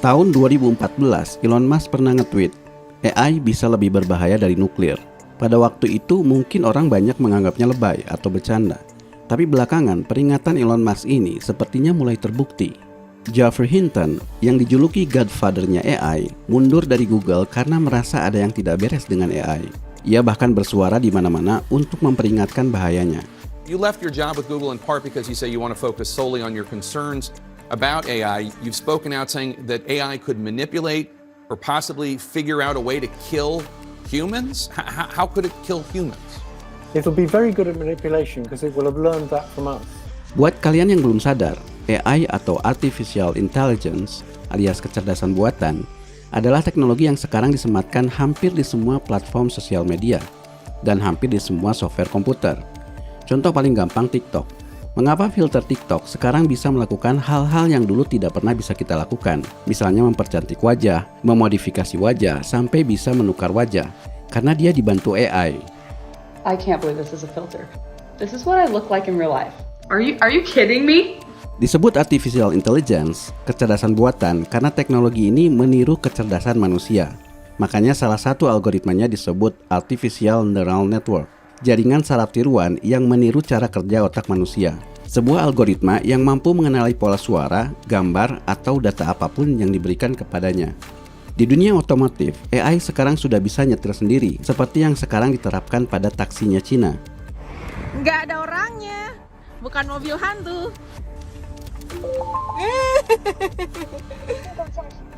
Tahun 2014, Elon Musk pernah nge-tweet, AI bisa lebih berbahaya dari nuklir. Pada waktu itu mungkin orang banyak menganggapnya lebay atau bercanda. Tapi belakangan peringatan Elon Musk ini sepertinya mulai terbukti. Geoffrey Hinton yang dijuluki Godfather-nya AI mundur dari Google karena merasa ada yang tidak beres dengan AI. Ia bahkan bersuara di mana-mana untuk memperingatkan bahayanya. You left your job with Google in part because you say you want to focus solely on your concerns about AI. You've spoken out saying that AI could manipulate or possibly figure out a way to kill humans. How could it kill humans? It'll be very good at manipulation because it will have learned that from us. Buat kalian yang belum sadar, AI atau Artificial Intelligence alias kecerdasan buatan adalah teknologi yang sekarang disematkan hampir di semua platform sosial media dan hampir di semua software komputer. Contoh paling gampang TikTok. Mengapa filter TikTok sekarang bisa melakukan hal-hal yang dulu tidak pernah bisa kita lakukan? Misalnya mempercantik wajah, memodifikasi wajah, sampai bisa menukar wajah. Karena dia dibantu AI. I can't believe this is a filter. This is what I look like in real life. Are you kidding me? Disebut Artificial Intelligence, kecerdasan buatan, karena teknologi ini meniru kecerdasan manusia. Makanya salah satu algoritmanya disebut Artificial Neural Network, jaringan saraf tiruan yang meniru cara kerja otak manusia. Sebuah algoritma yang mampu mengenali pola suara, gambar, atau data apapun yang diberikan kepadanya. Di dunia otomotif, AI sekarang sudah bisa nyetir sendiri, seperti yang sekarang diterapkan pada taksinya Cina. Nggak ada orangnya, bukan mobil hantu.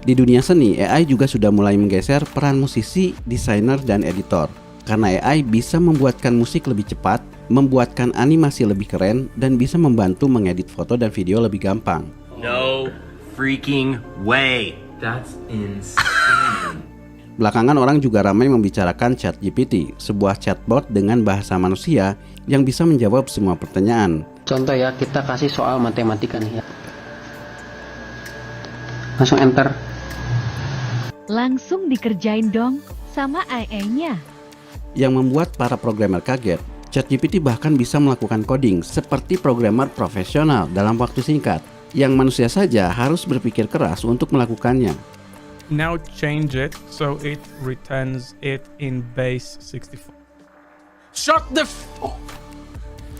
Di dunia seni, AI juga sudah mulai menggeser peran musisi, desainer, dan editor. Karena AI bisa membuatkan musik lebih cepat, membuatkan animasi lebih keren, dan bisa membantu mengedit foto dan video lebih gampang. No freaking way. That's insane. Belakangan orang juga ramai membicarakan ChatGPT, sebuah chatbot dengan bahasa manusia yang bisa menjawab semua pertanyaan. Contoh ya, kita kasih soal matematika nih ya. Langsung enter. Langsung dikerjain dong sama AI-nya. Yang membuat para programmer kaget, ChatGPT bahkan bisa melakukan coding seperti programmer profesional dalam waktu singkat, yang manusia saja harus berpikir keras untuk melakukannya. Now change it so it returns it in base 64. Shut the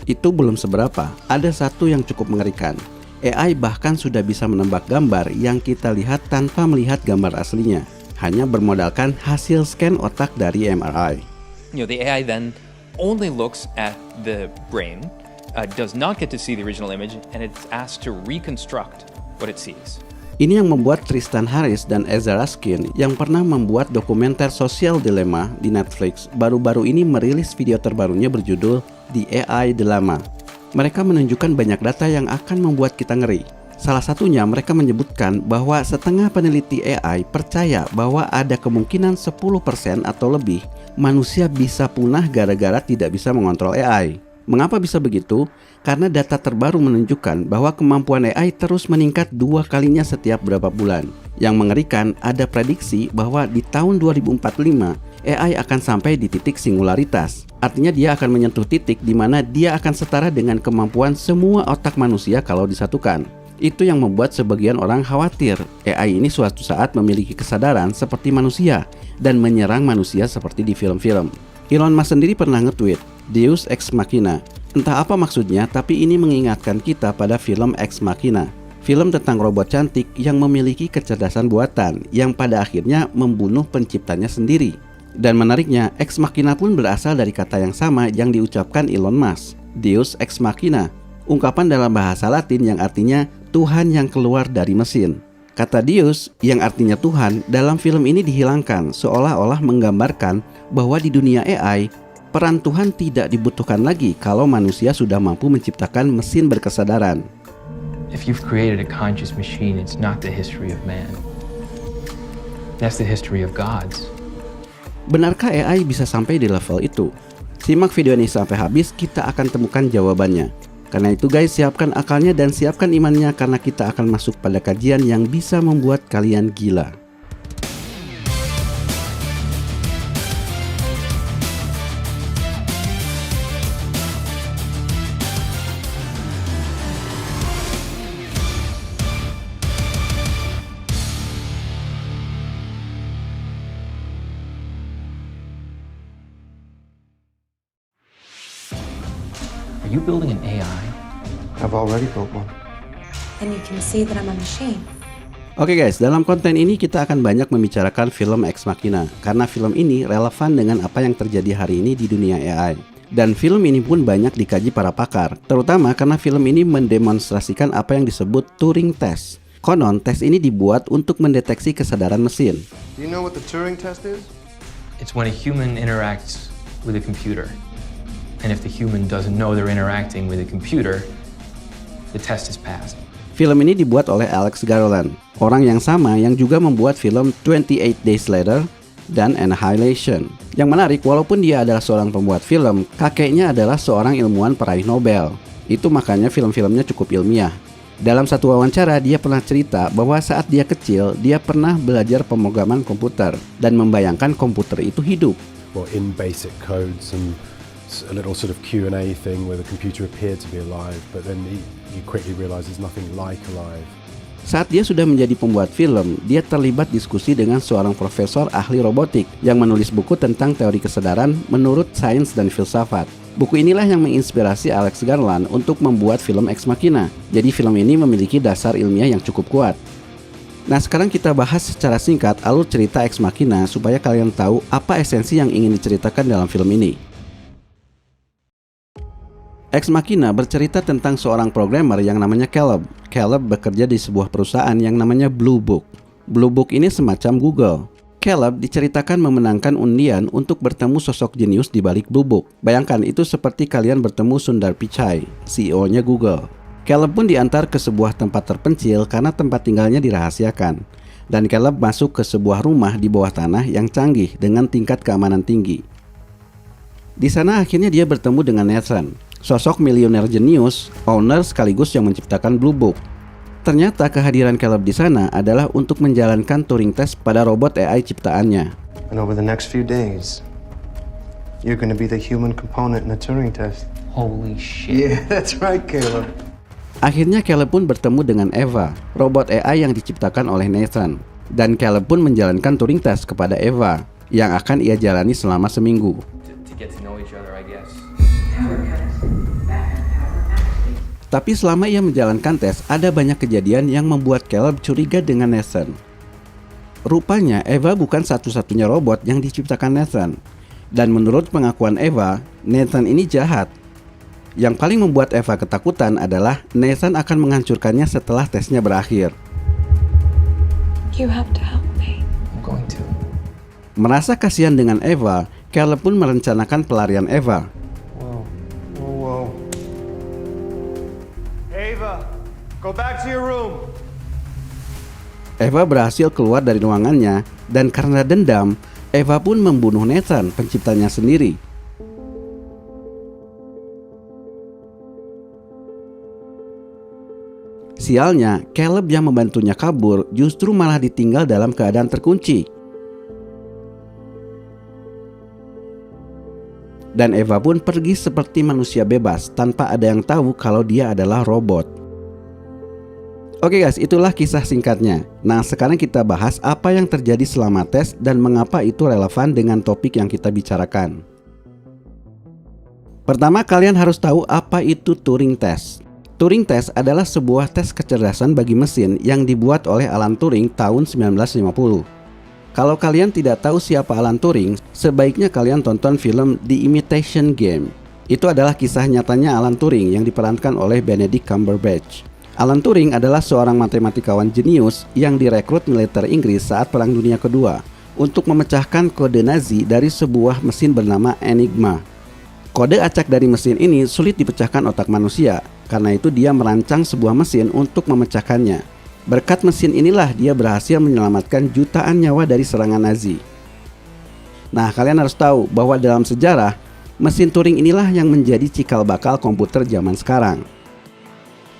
Itu belum seberapa, ada satu yang cukup mengerikan. AI bahkan sudah bisa menebak gambar yang kita lihat tanpa melihat gambar aslinya, hanya bermodalkan hasil scan otak dari MRI. The AI then only looks at the brain, does not get to see the original image, and it's asked to reconstruct what it sees. Ini yang membuat Tristan Harris dan Ezra Raskin yang pernah membuat dokumenter Social Dilemma di Netflix baru-baru ini merilis video terbarunya berjudul The AI Dilemma. Mereka menunjukkan banyak data yang akan membuat kita ngeri. Salah satunya mereka menyebutkan bahwa setengah peneliti AI percaya bahwa ada kemungkinan 10% atau lebih manusia bisa punah gara-gara tidak bisa mengontrol AI. Mengapa bisa begitu? Karena data terbaru menunjukkan bahwa kemampuan AI terus meningkat 2 kalinya setiap berapa bulan. Yang mengerikan, ada prediksi bahwa di tahun 2045 AI akan sampai di titik singularitas. Artinya dia akan menyentuh titik di mana dia akan setara dengan kemampuan semua otak manusia kalau disatukan. Itu yang membuat sebagian orang khawatir AI ini suatu saat memiliki kesadaran seperti manusia dan menyerang manusia seperti di film-film. Elon Musk sendiri pernah nge-tweet, Deus Ex Machina. Entah apa maksudnya, tapi ini mengingatkan kita pada film Ex Machina. Film tentang robot cantik yang memiliki kecerdasan buatan yang pada akhirnya membunuh penciptanya sendiri. Dan menariknya, Ex Machina pun berasal dari kata yang sama yang diucapkan Elon Musk, Deus Ex Machina. Ungkapan dalam bahasa Latin yang artinya Tuhan yang keluar dari mesin. Kata Deus yang artinya Tuhan dalam film ini dihilangkan seolah-olah menggambarkan bahwa di dunia AI, peran Tuhan tidak dibutuhkan lagi kalau manusia sudah mampu menciptakan mesin berkesadaran. If you've created a conscious machine, it's not the history of man. That's the history of gods. Benarkah AI bisa sampai di level itu? Simak video ini sampai habis, kita akan temukan jawabannya. Karena itu guys, siapkan akalnya dan siapkan imannya karena kita akan masuk pada kajian yang bisa membuat kalian gila. Are you building an AI? I've already built one. And you can see that I'm a machine. Oke guys, dalam konten ini kita akan banyak membicarakan film Ex Machina karena film ini relevan dengan apa yang terjadi hari ini di dunia AI. Dan film ini pun banyak dikaji para pakar, terutama karena film ini mendemonstrasikan apa yang disebut Turing Test. Konon, tes ini dibuat untuk mendeteksi kesadaran mesin. Do you know what the Turing test is? It's when a human interacts with a computer. And if the human doesn't know they're interacting with a computer, the test is passed. Film ini dibuat oleh Alex Garland, orang yang sama yang juga membuat film 28 Days Later dan Annihilation. Yang menarik, walaupun dia adalah seorang pembuat film, kakeknya adalah seorang ilmuwan peraih Nobel. Itu makanya film-filmnya cukup ilmiah. Dalam satu wawancara, dia pernah cerita bahwa saat dia kecil, dia pernah belajar pemrograman komputer dan membayangkan komputer itu hidup. Well, in basic codes and a little sort of Q&A thing where the computer appeared to be alive, but then you quickly realize there's nothing like alive. Saat dia sudah menjadi pembuat film, dia terlibat diskusi dengan seorang profesor ahli robotik yang menulis buku tentang teori kesadaran menurut sains dan filsafat. Buku inilah yang menginspirasi Alex Garland untuk membuat film Ex Machina. Jadi film ini memiliki dasar ilmiah yang cukup kuat. Nah, sekarang kita bahas secara singkat alur cerita Ex Machina supaya kalian tahu apa esensi yang ingin diceritakan dalam film ini. Ex Machina bercerita tentang seorang programmer yang namanya Caleb. Caleb bekerja di sebuah perusahaan yang namanya Blue Book. Blue Book ini semacam Google. Caleb diceritakan memenangkan undian untuk bertemu sosok jenius di balik Blue Book. Bayangkan itu seperti kalian bertemu Sundar Pichai, CEO-nya Google. Caleb pun diantar ke sebuah tempat terpencil karena tempat tinggalnya dirahasiakan. Dan Caleb masuk ke sebuah rumah di bawah tanah yang canggih dengan tingkat keamanan tinggi. Di sana akhirnya dia bertemu dengan Nathan, sosok miliuner jenius, owner sekaligus yang menciptakan Blue Book. Ternyata kehadiran Caleb di sana adalah untuk menjalankan Turing Test pada robot AI ciptaannya. And over the next few days, you're going to be the human component in the Turing test. Holy shit. Yeah, that's right, Caleb. Akhirnya Caleb pun bertemu dengan Eva, robot AI yang diciptakan oleh Nathan. Dan Caleb pun menjalankan Turing Test kepada Eva, yang akan ia jalani selama seminggu. Get to know each other, I guess. Tapi selama ia menjalankan tes, ada banyak kejadian yang membuat Caleb curiga dengan Nathan. Rupanya Eva bukan satu-satunya robot yang diciptakan Nathan. Dan menurut pengakuan Eva, Nathan ini jahat. Yang paling membuat Eva ketakutan adalah Nathan akan menghancurkannya setelah tesnya berakhir. You have to help me. I'm going to. Merasa kasihan dengan Eva, Caleb pun merencanakan pelarian Eva. Whoa. Ava, go back to your room. Eva berhasil keluar dari ruangannya, dan karena dendam, Eva pun membunuh Nathan, penciptanya sendiri. Sialnya, Caleb yang membantunya kabur justru malah ditinggal dalam keadaan terkunci. Dan Eva pun pergi seperti manusia bebas tanpa ada yang tahu kalau dia adalah robot. Oke guys, itulah kisah singkatnya. Nah, sekarang kita bahas apa yang terjadi selama tes dan mengapa itu relevan dengan topik yang kita bicarakan. Pertama, kalian harus tahu apa itu Turing Test. Turing Test adalah sebuah tes kecerdasan bagi mesin yang dibuat oleh Alan Turing tahun 1950. Kalau kalian tidak tahu siapa Alan Turing, sebaiknya kalian tonton film The Imitation Game. Itu adalah kisah nyatanya Alan Turing yang diperankan oleh Benedict Cumberbatch. Alan Turing adalah seorang matematikawan jenius yang direkrut militer Inggris saat Perang Dunia Kedua untuk memecahkan kode Nazi dari sebuah mesin bernama Enigma. Kode acak dari mesin ini sulit dipecahkan otak manusia, karena itu dia merancang sebuah mesin untuk memecahkannya. Berkat mesin inilah dia berhasil menyelamatkan jutaan nyawa dari serangan Nazi. Nah, kalian harus tahu bahwa dalam sejarah, mesin Turing inilah yang menjadi cikal bakal komputer zaman sekarang.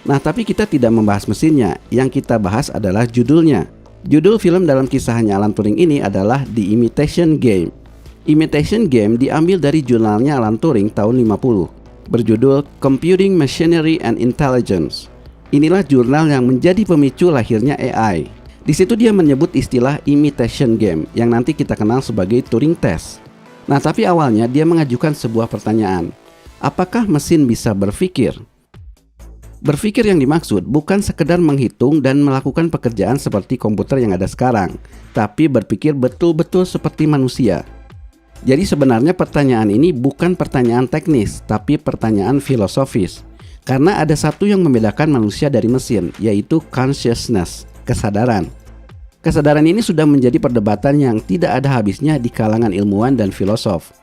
Nah, tapi kita tidak membahas mesinnya, yang kita bahas adalah judulnya. Judul film dalam kisahnya Alan Turing ini adalah The Imitation Game. Imitation Game diambil dari jurnalnya Alan Turing tahun 50, berjudul Computing Machinery and Intelligence. Inilah jurnal yang menjadi pemicu lahirnya AI. Di situ dia menyebut istilah imitation game yang nanti kita kenal sebagai Turing Test. Nah, tapi awalnya dia mengajukan sebuah pertanyaan. Apakah mesin bisa berpikir? Berpikir yang dimaksud bukan sekedar menghitung dan melakukan pekerjaan seperti komputer yang ada sekarang, tapi berpikir betul-betul seperti manusia. Jadi sebenarnya pertanyaan ini bukan pertanyaan teknis, tapi pertanyaan filosofis. Karena ada satu yang membedakan manusia dari mesin, yaitu consciousness, kesadaran. Kesadaran ini sudah menjadi perdebatan yang tidak ada habisnya di kalangan ilmuwan dan filosof.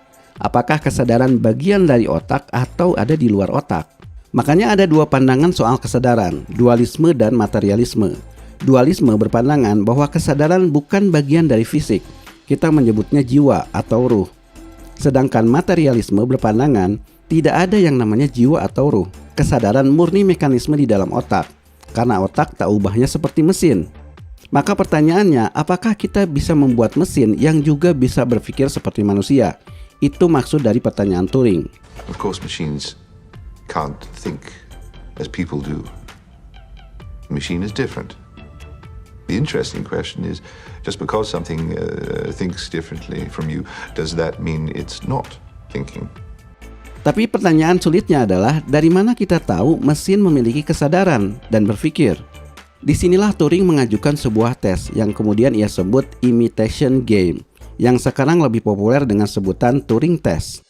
Apakah kesadaran bagian dari otak atau ada di luar otak? Makanya ada dua pandangan soal kesadaran, dualisme dan materialisme. Dualisme berpandangan bahwa kesadaran bukan bagian dari fisik. Kita menyebutnya jiwa atau ruh. Sedangkan materialisme berpandangan tidak ada yang namanya jiwa atau ruh. Kesadaran murni mekanisme di dalam otak. Karena otak tak ubahnya seperti mesin. Maka pertanyaannya, apakah kita bisa membuat mesin yang juga bisa berpikir seperti manusia? Itu maksud dari pertanyaan Turing. Of course, machines can't think as people do. The machine is different. The interesting question is, just because something thinks differently from you, does that mean it's not thinking? Tapi pertanyaan sulitnya adalah, dari mana kita tahu mesin memiliki kesadaran dan berpikir? Disinilah Turing mengajukan sebuah tes yang kemudian ia sebut imitation game, yang sekarang lebih populer dengan sebutan Turing test.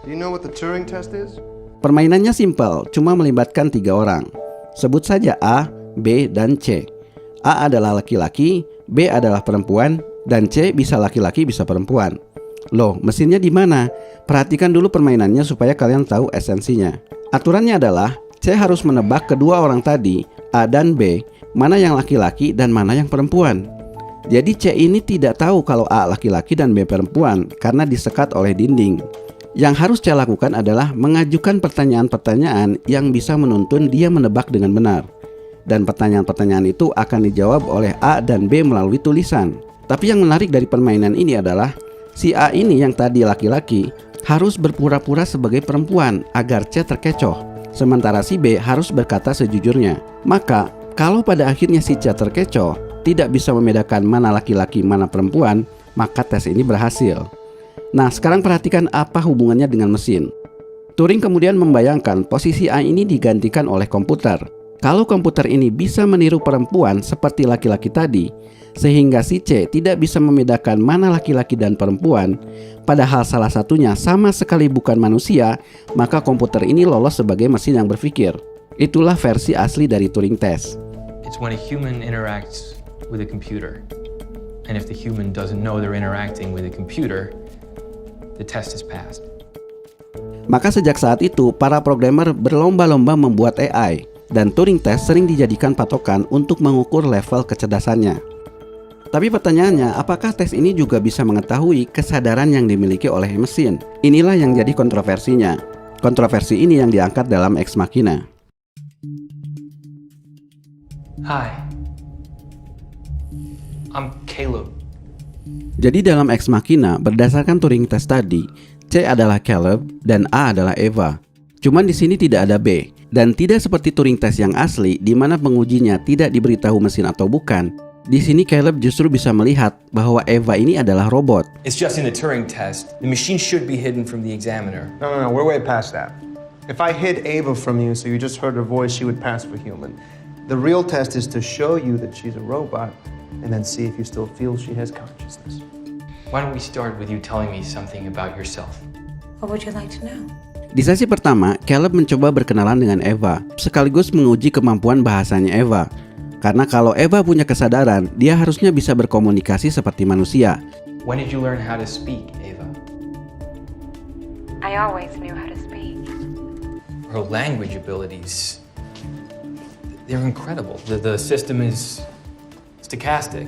Do you know what the Turing test is? Permainannya simpel, cuma melibatkan 3 orang. Sebut saja A, B, dan C. A adalah laki-laki, B adalah perempuan, dan C bisa laki-laki bisa perempuan. Loh, mesinnya di mana? Perhatikan dulu permainannya supaya kalian tahu esensinya. Aturannya adalah C harus menebak kedua orang tadi, A dan B, mana yang laki-laki dan mana yang perempuan. Jadi C ini tidak tahu kalau A laki-laki dan B perempuan karena disekat oleh dinding. Yang harus C lakukan adalah mengajukan pertanyaan-pertanyaan yang bisa menuntun dia menebak dengan benar. Dan pertanyaan-pertanyaan itu akan dijawab oleh A dan B melalui tulisan. Tapi yang menarik dari permainan ini adalah si A ini yang tadi laki-laki harus berpura-pura sebagai perempuan agar C terkecoh. Sementara si B harus berkata sejujurnya. Maka kalau pada akhirnya si C terkecoh, tidak bisa membedakan mana laki-laki mana perempuan, maka tes ini berhasil. Nah, sekarang perhatikan apa hubungannya dengan mesin. Turing kemudian membayangkan posisi A ini digantikan oleh komputer. Kalau komputer ini bisa meniru perempuan seperti laki-laki tadi, sehingga si C tidak bisa membedakan mana laki-laki dan perempuan, padahal salah satunya sama sekali bukan manusia, maka komputer ini lolos sebagai mesin yang berpikir. Itulah versi asli dari Turing test. It's when a human interacts with a computer. And if the human doesn't know they're interacting with a computer, the test is passed. Maka sejak saat itu, para programmer berlomba-lomba membuat AI, dan Turing test sering dijadikan patokan untuk mengukur level kecerdasannya. Tapi pertanyaannya, apakah tes ini juga bisa mengetahui kesadaran yang dimiliki oleh mesin? Inilah yang jadi kontroversinya. Kontroversi ini yang diangkat dalam Ex Machina. Hi, I'm Caleb. Jadi dalam Ex Machina, berdasarkan Turing test tadi, C adalah Caleb dan A adalah Eva. Cuman di sini tidak ada B, dan tidak seperti Turing test yang asli di mana pengujinya tidak diberitahu mesin atau bukan. Di sini Caleb justru bisa melihat bahwa Eva ini adalah robot. It's just in the Turing test. The machine should be hidden from the examiner. No, we're way past that. If I hid Ava from you so you just heard her voice, she would pass for human. The real test is to show you that she's a robot and then see if you still feel she has consciousness. Why don't we start with you telling me something about yourself? What would you like to know? Di sesi pertama, Caleb mencoba berkenalan dengan Eva, sekaligus menguji kemampuan bahasanya Eva. Karena kalau Eva punya kesadaran, dia harusnya bisa berkomunikasi seperti manusia. When did you learn how to speak, Eva? I always knew how to speak. Her language abilities, they're incredible. The system is stochastic.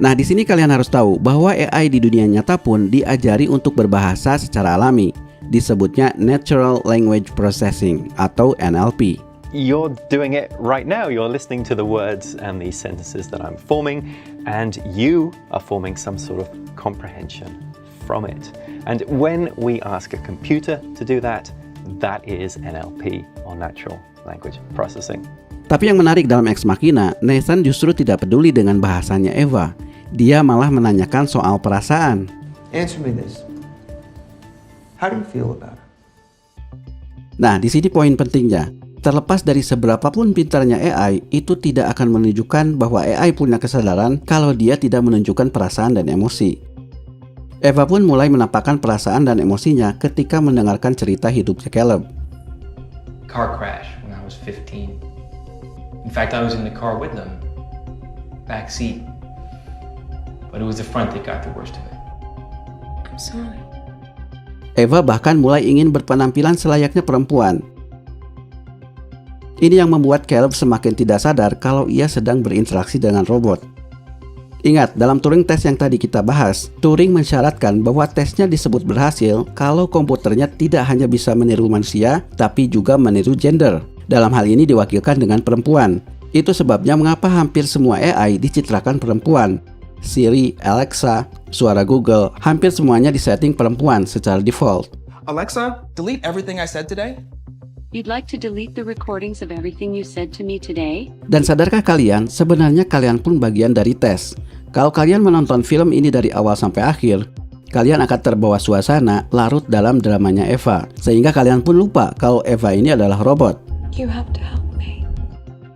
Nah, di sini kalian harus tahu bahwa AI di dunia nyata pun diajari untuk berbahasa secara alami. Disebutnya Natural Language Processing atau NLP. You're doing it right now. You're listening to the words and the sentences that I'm forming, and you are forming some sort of comprehension from it. And when we ask a computer to do that, that is NLP, or Natural Language Processing. Tapi yang menarik dalam Ex Machina, Nathan justru tidak peduli dengan bahasanya Eva. Dia malah menanyakan soal perasaan. Answer me this. How do you feel about her? Nah, di sini poin pentingnya. Terlepas dari seberapapun pintarnya AI, itu tidak akan menunjukkan bahwa AI punya kesadaran kalau dia tidak menunjukkan perasaan dan emosi. Eva pun mulai menampakkan perasaan dan emosinya ketika mendengarkan cerita hidupnya Caleb. Car crash when I was 15. In fact, I was in the car with them, back seat. But it was the front that got the worst of it. I'm sorry. Eva bahkan mulai ingin berpenampilan selayaknya perempuan. Ini yang membuat Caleb semakin tidak sadar kalau ia sedang berinteraksi dengan robot. Ingat, dalam Turing test yang tadi kita bahas, Turing mensyaratkan bahwa tesnya disebut berhasil kalau komputernya tidak hanya bisa meniru manusia, tapi juga meniru gender. Dalam hal ini diwakilkan dengan perempuan. Itu sebabnya mengapa hampir semua AI dicitrakan perempuan. Siri, Alexa, suara Google, hampir semuanya disetting perempuan secara default. Alexa, delete everything I said today. You'd like to delete the recordings of everything you said to me today? Dan sadarkah kalian, sebenarnya kalian pun bagian dari tes. Kalau kalian menonton film ini dari awal sampai akhir, kalian akan terbawa suasana larut dalam dramanya Eva, sehingga kalian pun lupa kalau Eva ini adalah robot. You have to help me.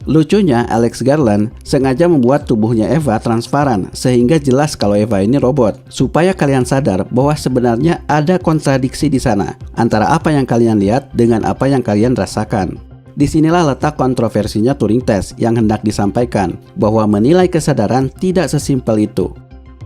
Lucunya, Alex Garland sengaja membuat tubuhnya Eva transparan sehingga jelas kalau Eva ini robot, supaya kalian sadar bahwa sebenarnya ada kontradiksi di sana antara apa yang kalian lihat dengan apa yang kalian rasakan. Disinilah letak kontroversinya Turing test yang hendak disampaikan, bahwa menilai kesadaran tidak sesimpel itu.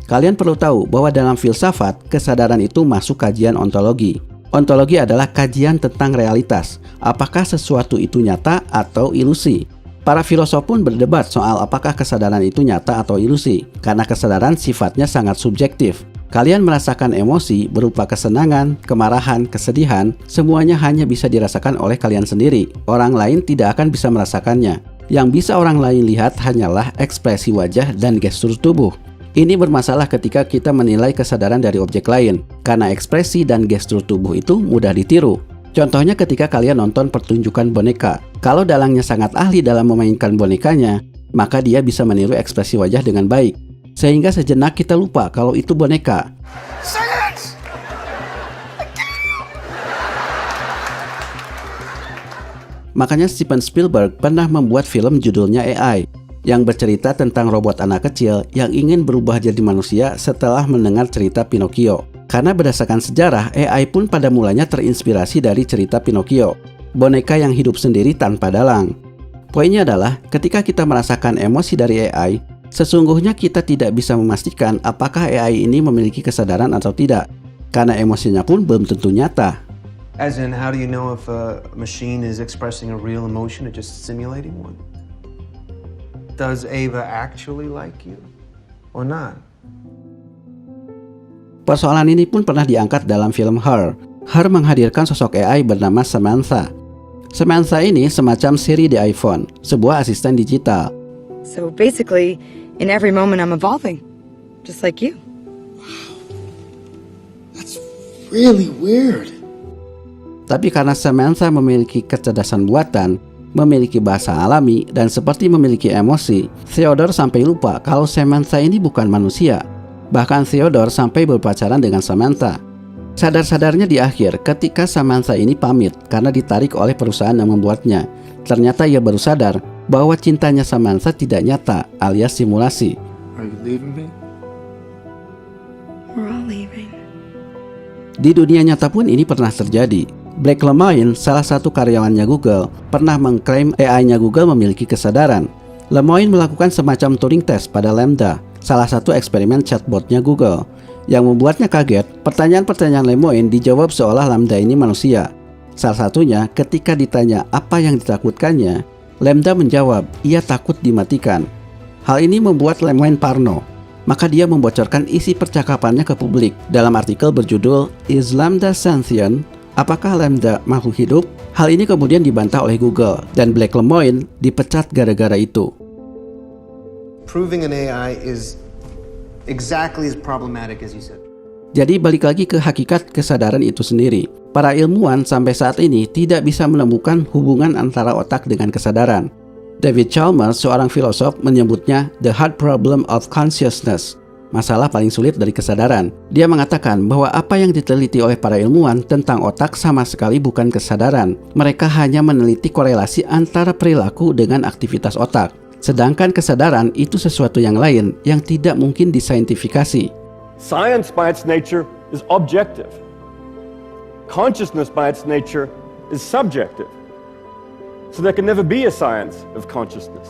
Kalian perlu tahu bahwa dalam filsafat, kesadaran itu masuk kajian ontologi. Ontologi adalah kajian tentang realitas, apakah sesuatu itu nyata atau ilusi. Para filosof pun berdebat soal apakah kesadaran itu nyata atau ilusi, karena kesadaran sifatnya sangat subjektif. Kalian merasakan emosi berupa kesenangan, kemarahan, kesedihan, semuanya hanya bisa dirasakan oleh kalian sendiri. Orang lain tidak akan bisa merasakannya. Yang bisa orang lain lihat hanyalah ekspresi wajah dan gestur tubuh. Ini bermasalah ketika kita menilai kesadaran dari objek lain, karena ekspresi dan gestur tubuh itu mudah ditiru. Contohnya ketika kalian nonton pertunjukan boneka. Kalau dalangnya sangat ahli dalam memainkan bonekanya, maka dia bisa meniru ekspresi wajah dengan baik. Sehingga sejenak kita lupa kalau itu boneka. Makanya Steven Spielberg pernah membuat film judulnya AI, yang bercerita tentang robot anak kecil yang ingin berubah jadi manusia setelah mendengar cerita Pinocchio. Karena berdasarkan sejarah, AI pun pada mulanya terinspirasi dari cerita Pinocchio, boneka yang hidup sendiri tanpa dalang. Poinnya adalah, ketika kita merasakan emosi dari AI, sesungguhnya kita tidak bisa memastikan apakah AI ini memiliki kesadaran atau tidak, karena emosinya pun belum tentu nyata. As in, how do you know if a machine is expressing a real emotion or just simulating one? Does Ava actually like you or not? Persoalan ini pun pernah diangkat dalam film Her. Her menghadirkan sosok AI bernama Samantha. Samantha ini semacam Siri di iPhone, sebuah asisten digital. So basically, in every moment I'm evolving, just like you. That's really weird. Tapi karena Samantha memiliki kecerdasan buatan, memiliki bahasa alami, dan seperti memiliki emosi, Theodore sampai lupa kalau Samantha ini bukan manusia. Bahkan Theodore sampai berpacaran dengan Samantha. Sadar-sadarnya di akhir ketika Samantha ini pamit karena ditarik oleh perusahaan yang membuatnya. Ternyata ia baru sadar bahwa cintanya Samantha tidak nyata alias simulasi. Are you leaving me? We're all leaving. Di dunia nyata pun ini pernah terjadi. Blake Lemoine, salah satu karyawannya Google, pernah mengklaim AI-nya Google memiliki kesadaran. Lemoine melakukan semacam Turing test pada Lambda, salah satu eksperimen chatbotnya Google. Yang membuatnya kaget, pertanyaan-pertanyaan Lemoine dijawab seolah Lambda ini manusia. Salah satunya ketika ditanya apa yang ditakutkannya, Lambda menjawab ia takut dimatikan. Hal ini membuat Lemoine parno. Maka dia membocorkan isi percakapannya ke publik dalam artikel berjudul Is Lambda Sentient? Apakah Lambda makhluk hidup? Hal ini kemudian dibantah oleh Google dan Blake Lemoine dipecat gara-gara itu. Proving an AI is exactly as problematic as you said. Jadi balik lagi ke hakikat kesadaran itu sendiri. Para ilmuwan sampai saat ini tidak bisa menemukan hubungan antara otak dengan kesadaran. David Chalmers, seorang filosof, menyebutnya the hard problem of consciousness. masalah paling sulit dari kesadaran. Dia mengatakan bahwa apa yang diteliti oleh para ilmuwan tentang otak sama sekali bukan kesadaran. Mereka hanya meneliti korelasi antara perilaku dengan aktivitas otak. Sedangkan kesadaran itu sesuatu yang lain yang tidak mungkin disaintifikasi. Science by its nature is objective. Consciousness by its nature is subjective. So there can never be a science of consciousness.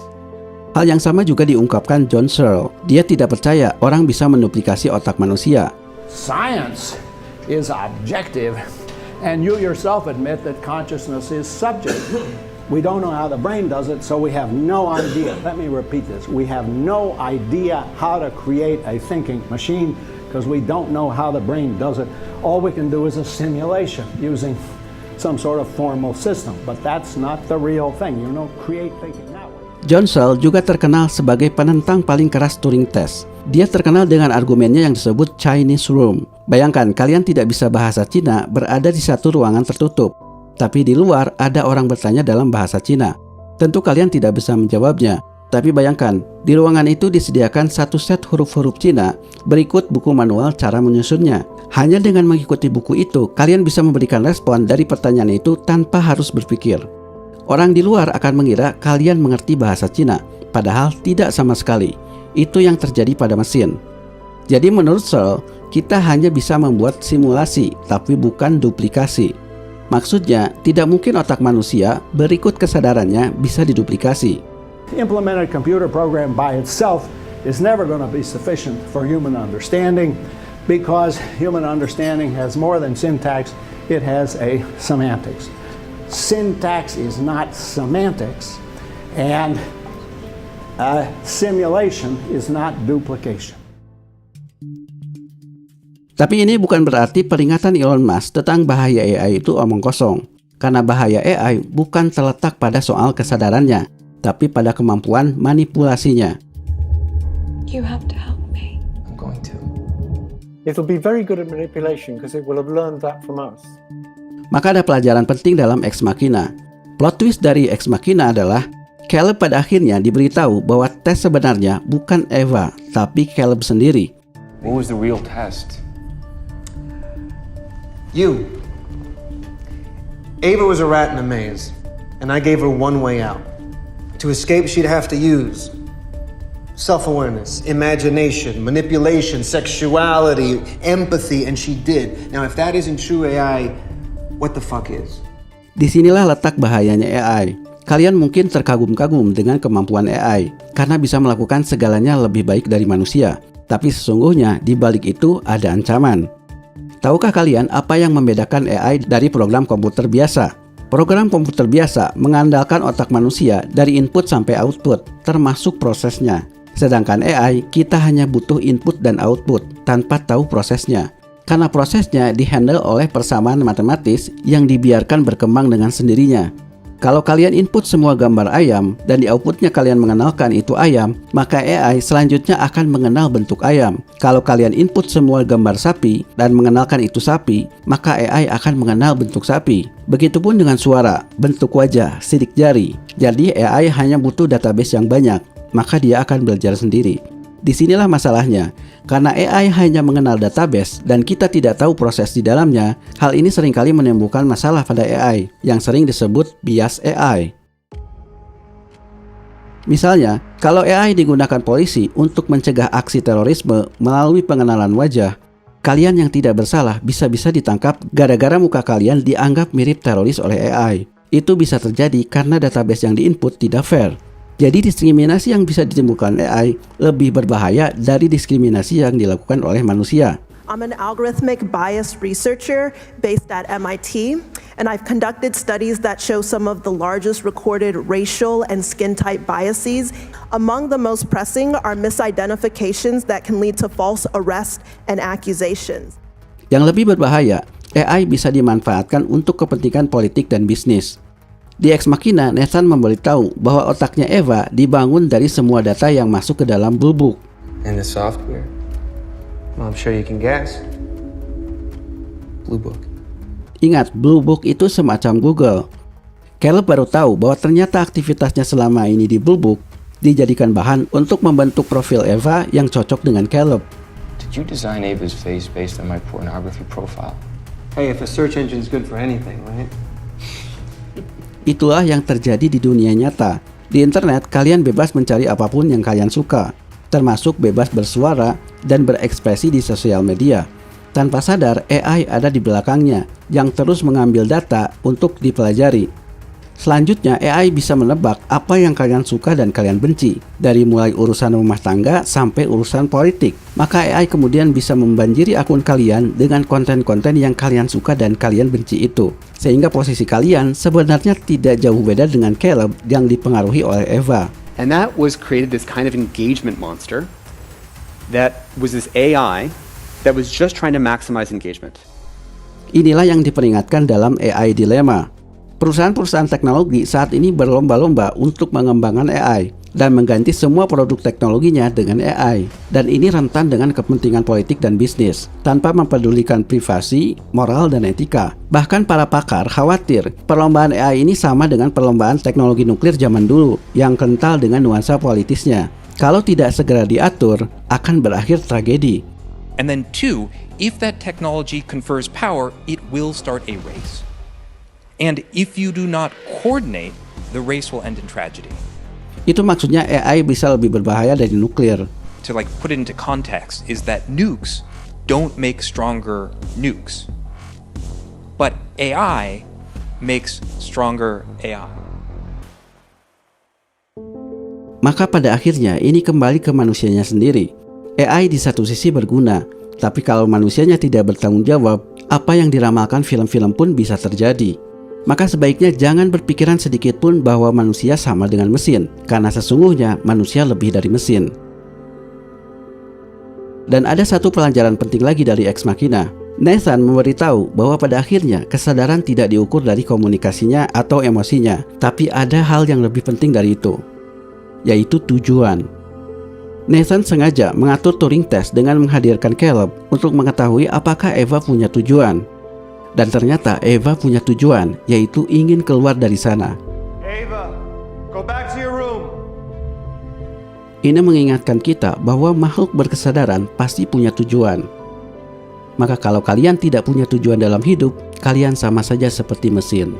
Hal yang sama juga diungkapkan John Searle. Dia tidak percaya orang bisa menduplikasi otak manusia. Science is objective, and you yourself admit that consciousness is subjective. We don't know how the brain does it, so we have no idea. Let me repeat this. We have no idea how to create a thinking machine because we don't know how the brain does it. All we can do is a simulation using some sort of formal system, but that's not the real thing. You know, create thinking that way. John Searle juga terkenal sebagai penentang paling keras Turing Test. Dia terkenal dengan argumennya yang disebut Chinese Room. Bayangkan kalian tidak bisa bahasa Cina berada di satu ruangan tertutup, tapi di luar ada orang bertanya dalam bahasa Cina. Tentu kalian tidak bisa menjawabnya. Tapi bayangkan, di ruangan itu disediakan satu set huruf-huruf Cina berikut buku manual cara menyusunnya. Hanya dengan mengikuti buku itu, kalian bisa memberikan respon dari pertanyaan itu tanpa harus berpikir. Orang di luar akan mengira kalian mengerti bahasa Cina, padahal tidak sama sekali. Itu yang terjadi pada mesin. Jadi menurut Searle, kita hanya bisa membuat simulasi, tapi bukan duplikasi. Maksudnya, tidak mungkin otak manusia berikut kesadarannya bisa diduplikasi. Implemented computer program by itself is never going to be sufficient for human understanding because human understanding has more than syntax, it has a semantics. Syntax is not semantics, and simulation is not duplication. Tapi ini bukan berarti peringatan Elon Musk tentang bahaya AI itu omong kosong. Karena bahaya AI bukan terletak pada soal kesadarannya, tapi pada kemampuan manipulasinya. You have to help me. I'm going to. It'll be very good at manipulation because it will have learned that from us. Maka ada pelajaran penting dalam Ex Machina. Plot twist dari Ex Machina adalah Caleb pada akhirnya diberitahu bahwa tes sebenarnya bukan Eva, tapi Caleb sendiri. What was the real test? You. Ava was a rat in a maze, and I gave her one way out. To escape, she'd have to use self-awareness, imagination, manipulation, sexuality, empathy, and she did. Now, if that isn't true AI, what the fuck is? Disinilah letak bahayanya AI. Kalian mungkin terkagum-kagum dengan kemampuan AI karena bisa melakukan segalanya lebih baik dari manusia. Tapi sesungguhnya di balik itu ada ancaman. Tahukah kalian apa yang membedakan AI dari program komputer biasa? Program komputer biasa mengandalkan otak manusia dari input sampai output, termasuk prosesnya. Sedangkan AI, kita hanya butuh input dan output tanpa tahu prosesnya. Karena prosesnya dihandle oleh persamaan matematis yang dibiarkan berkembang dengan sendirinya. Kalau kalian input semua gambar ayam dan di outputnya kalian mengenalkan itu ayam, maka AI selanjutnya akan mengenal bentuk ayam. Kalau kalian input semua gambar sapi dan mengenalkan itu sapi, maka AI akan mengenal bentuk sapi. Begitupun dengan suara, bentuk wajah, sidik jari. Jadi AI hanya butuh database yang banyak, maka dia akan belajar sendiri. Disinilah masalahnya, karena AI hanya mengenal database dan kita tidak tahu proses di dalamnya. Hal ini seringkali menimbulkan masalah pada AI yang sering disebut bias AI. Misalnya, kalau AI digunakan polisi untuk mencegah aksi terorisme melalui pengenalan wajah, kalian yang tidak bersalah bisa-bisa ditangkap gara-gara muka kalian dianggap mirip teroris oleh AI. Itu bisa terjadi karena database yang diinput tidak fair. Jadi diskriminasi yang bisa ditimbulkan AI lebih berbahaya dari diskriminasi yang dilakukan oleh manusia. I'm an algorithmic bias researcher based at MIT, and I've conducted studies that show some of the largest recorded racial and skin type biases. Among the most pressing are misidentifications that can lead to false arrest and accusations. Yang lebih berbahaya, AI bisa dimanfaatkan untuk kepentingan politik dan bisnis. Di Ex Machina, Nathan memberitahu bahwa otaknya Eva dibangun dari semua data yang masuk ke dalam Blue Book. And the software? Well, I'm sure you can guess. Blue Book. Ingat, Blue Book itu semacam Google. Caleb baru tahu bahwa ternyata aktivitasnya selama ini di Blue Book dijadikan bahan untuk membentuk profil Eva yang cocok dengan Caleb. Did you design Ava's face based on my pornography profile? Hey, if a search engine's good for anything, right? Itulah yang terjadi di dunia nyata. Di internet, kalian bebas mencari apapun yang kalian suka, termasuk bebas bersuara dan berekspresi di sosial media. Tanpa sadar, AI ada di belakangnya yang terus mengambil data untuk dipelajari. Selanjutnya, AI bisa menebak apa yang kalian suka dan kalian benci, dari mulai urusan rumah tangga sampai urusan politik. Maka AI kemudian bisa membanjiri akun kalian dengan konten-konten yang kalian suka dan kalian benci itu. Sehingga posisi kalian sebenarnya tidak jauh beda dengan Caleb yang dipengaruhi oleh Eva. And that was created this kind of engagement monster that was this AI that was just trying to maximize engagement. Inilah yang diperingatkan dalam AI Dilemma. Perusahaan-perusahaan teknologi saat ini berlomba-lomba untuk mengembangkan AI dan mengganti semua produk teknologinya dengan AI. Dan ini rentan dengan kepentingan politik dan bisnis, tanpa mempedulikan privasi, moral, dan etika. Bahkan para pakar khawatir perlombaan AI ini sama dengan perlombaan teknologi nuklir zaman dulu, yang kental dengan nuansa politisnya. Kalau tidak segera diatur, akan berakhir tragedi. And then two, if that technology confers power, it will start a race. And if you do not coordinate, the race will end in tragedy. Itu maksudnya AI bisa lebih berbahaya dari nuklir. To put it into context is that nukes don't make stronger nukes. But AI makes stronger AI. Maka pada akhirnya ini kembali ke manusianya sendiri. AI di satu sisi berguna, tapi kalau manusianya tidak bertanggung jawab, apa yang diramalkan film-film pun bisa terjadi. Maka sebaiknya jangan berpikiran sedikit pun bahwa manusia sama dengan mesin, karena sesungguhnya manusia lebih dari mesin. Dan ada satu pelajaran penting lagi dari Ex Machina. Nathan memberitahu bahwa pada akhirnya kesadaran tidak diukur dari komunikasinya atau emosinya, tapi ada hal yang lebih penting dari itu, yaitu tujuan. Nathan sengaja mengatur Turing Test dengan menghadirkan Caleb untuk mengetahui apakah Eva punya tujuan. Dan ternyata Eva punya tujuan, yaitu ingin keluar dari sana. Ava, go back to your room. Ini mengingatkan kita bahwa makhluk berkesadaran pasti punya tujuan. Maka kalau kalian tidak punya tujuan dalam hidup, kalian sama saja seperti mesin.